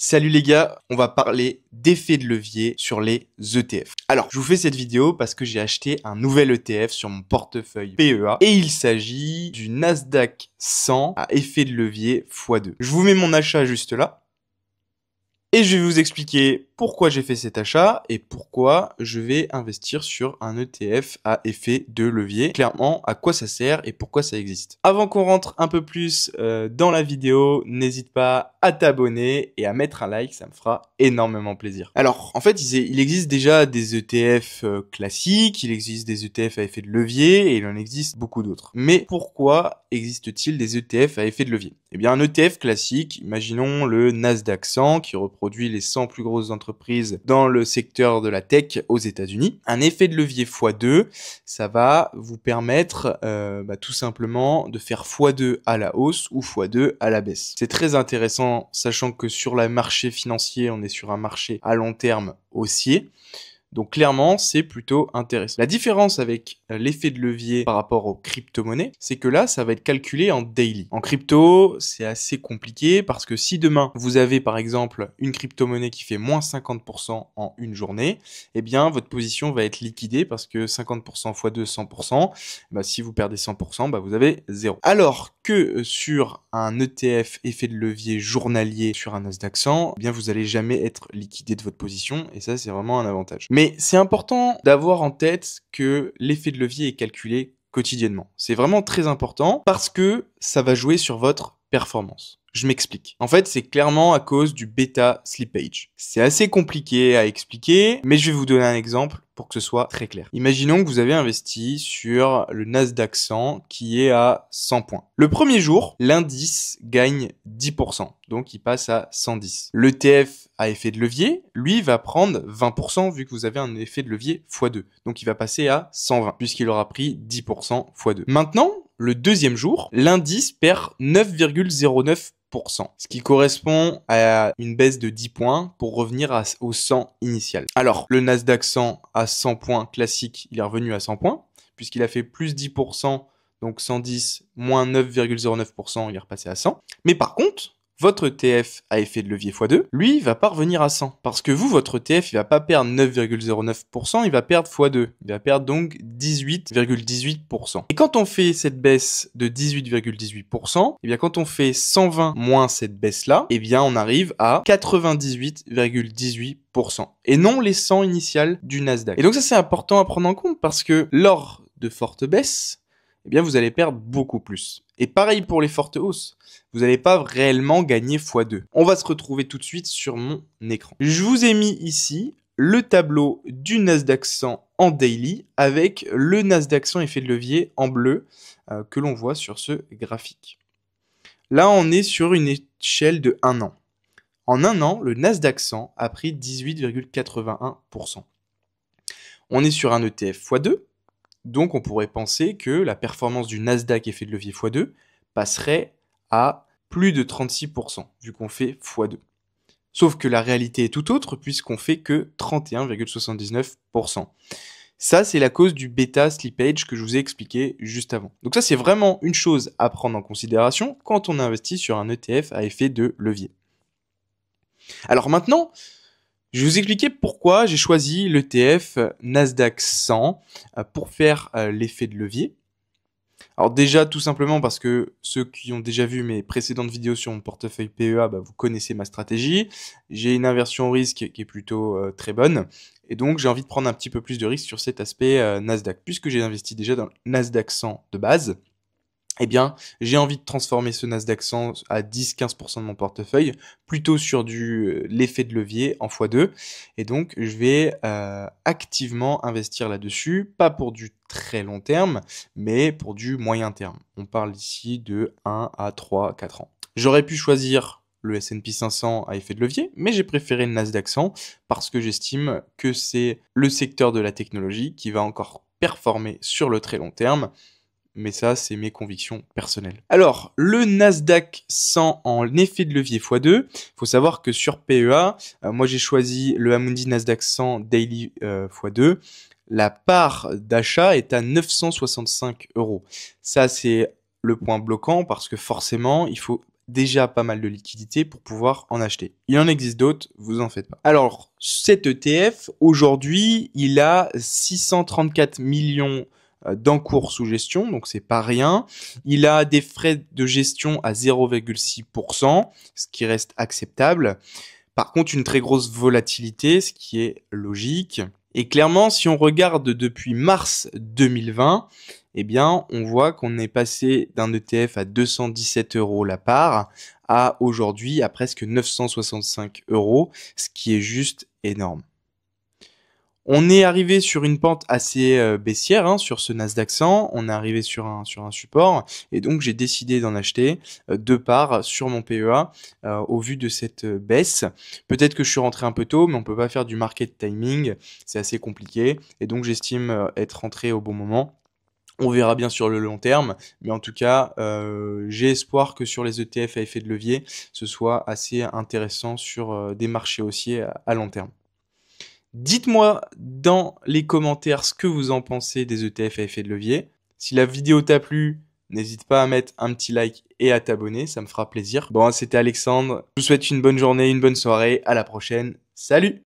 Salut les gars, on va parler d'effet de levier sur les ETF. Alors, je vous fais cette vidéo parce que j'ai acheté un nouvel ETF sur mon portefeuille PEA et il s'agit du Nasdaq 100 à effet de levier x2. Je vous mets mon achat juste là. Et je vais vous expliquer pourquoi j'ai fait cet achat et pourquoi je vais investir sur un ETF à effet de levier. Clairement, à quoi ça sert et pourquoi ça existe. Avant qu'on rentre un peu plus dans la vidéo, n'hésite pas à t'abonner et à mettre un like, ça me fera énormément plaisir. Alors, en fait, il existe déjà des ETF classiques, il existe des ETF à effet de levier et il en existe beaucoup d'autres. Mais pourquoi existe-t-il des ETF à effet de levier? Eh bien, un ETF classique, imaginons le Nasdaq 100 qui reproduit les 100 plus grosses entreprises dans le secteur de la tech aux États-Unis. Un effet de levier x2, ça va vous permettre tout simplement de faire x2 à la hausse ou x2 à la baisse. C'est très intéressant, sachant que sur le marché financier, on est sur un marché à long terme haussier. Donc clairement, c'est plutôt intéressant. La différence avec l'effet de levier par rapport aux crypto-monnaies, c'est que là, ça va être calculé en daily. En crypto, c'est assez compliqué parce que si demain, vous avez par exemple une crypto-monnaie qui fait moins 50% en une journée, eh bien, votre position va être liquidée parce que 50% x 2, 100%, si vous perdez 100%, vous avez 0. Alors que sur un ETF effet de levier journalier sur un Nasdaq 100, eh bien, vous n'allez jamais être liquidé de votre position et ça, c'est vraiment un avantage. Mais c'est important d'avoir en tête que l'effet de levier est calculé quotidiennement. C'est vraiment très important parce que ça va jouer sur votre performance. Je m'explique. En fait, c'est clairement à cause du bêta slippage. C'est assez compliqué à expliquer, mais je vais vous donner un exemple pour que ce soit très clair. Imaginons que vous avez investi sur le Nasdaq 100 qui est à 100 points. Le premier jour, l'indice gagne 10%, donc il passe à 110. L'ETF à effet de levier, lui, va prendre 20% vu que vous avez un effet de levier x2. Donc il va passer à 120 puisqu'il aura pris 10% x2. Maintenant, le deuxième jour, l'indice perd 9,09%. Ce qui correspond à une baisse de 10 points pour revenir au 100 initial. Alors, le Nasdaq 100 à 100 points classique, il est revenu à 100 points, puisqu'il a fait plus 10%, donc 110 moins 9,09%, il est repassé à 100. Mais par contre, votre ETF à effet de levier x2, lui, va pas revenir à 100. Parce que vous, votre ETF, il va pas perdre 9,09%, il va perdre x2. Il va perdre donc 18,18%. Et quand on fait cette baisse de 18,18%, eh bien quand on fait 120 moins cette baisse-là, eh bien on arrive à 98,18%. Et non les 100 initiales du Nasdaq. Et donc ça, c'est important à prendre en compte parce que lors de fortes baisses, eh bien vous allez perdre beaucoup plus. Et pareil pour les fortes hausses, vous n'allez pas réellement gagner x2. On va se retrouver tout de suite sur mon écran. Je vous ai mis ici le tableau du Nasdaq 100 en daily avec le Nasdaq 100 effet de levier en bleu que l'on voit sur ce graphique. Là, on est sur une échelle de 1 an. En 1 an, le Nasdaq 100 a pris 18,81%. On est sur un ETF x2. Donc, on pourrait penser que la performance du Nasdaq effet de levier x2 passerait à plus de 36%, vu qu'on fait x2. Sauf que la réalité est tout autre, puisqu'on fait que 31,79%. Ça, c'est la cause du bêta slippage que je vous ai expliqué juste avant. Donc ça, c'est vraiment une chose à prendre en considération quand on investit sur un ETF à effet de levier. Alors maintenant, je vais vous expliquer pourquoi j'ai choisi l'ETF Nasdaq 100 pour faire l'effet de levier. Alors déjà, tout simplement parce que ceux qui ont déjà vu mes précédentes vidéos sur mon portefeuille PEA, vous connaissez ma stratégie. J'ai une inversion au risque qui est plutôt très bonne. Et donc, j'ai envie de prendre un petit peu plus de risque sur cet aspect Nasdaq. Puisque j'ai investi déjà dans le Nasdaq 100 de base, eh bien, j'ai envie de transformer ce Nasdaq 100 à 10-15% de mon portefeuille, plutôt sur l'effet de levier en x2. Et donc, je vais activement investir là-dessus, pas pour du très long terme, mais pour du moyen terme. On parle ici de 1 à 3, 4 ans. J'aurais pu choisir le S&P 500 à effet de levier, mais j'ai préféré le Nasdaq 100 parce que j'estime que c'est le secteur de la technologie qui va encore performer sur le très long terme. Mais ça, c'est mes convictions personnelles. Alors, le Nasdaq 100 en effet de levier x2, il faut savoir que sur PEA, moi j'ai choisi le Amundi Nasdaq 100 Daily x2. La part d'achat est à 965 €. Ça, c'est le point bloquant parce que forcément, il faut déjà pas mal de liquidités pour pouvoir en acheter. Il en existe d'autres, vous en faites pas. Alors, cet ETF, aujourd'hui, il a 634 millions d'encours sous gestion, donc c'est pas rien. Il a des frais de gestion à 0,6%, ce qui reste acceptable. Par contre, une très grosse volatilité, ce qui est logique. Et clairement, si on regarde depuis mars 2020, eh bien, on voit qu'on est passé d'un ETF à 217 € la part à aujourd'hui à presque 965 €, ce qui est juste énorme. On est arrivé sur une pente assez baissière sur ce Nasdaq 100, on est arrivé sur un support et donc j'ai décidé d'en acheter 2 parts sur mon PEA au vu de cette baisse. Peut-être que je suis rentré un peu tôt, mais on peut pas faire du market timing, c'est assez compliqué et donc j'estime être rentré au bon moment. On verra bien sur le long terme, mais en tout cas, j'ai espoir que sur les ETF à effet de levier, ce soit assez intéressant sur des marchés haussiers à long terme. Dites-moi dans les commentaires ce que vous en pensez des ETF à effet de levier. Si la vidéo t'a plu, n'hésite pas à mettre un petit like et à t'abonner, ça me fera plaisir. Bon, c'était Alexandre. Je vous souhaite une bonne journée, une bonne soirée. À la prochaine. Salut!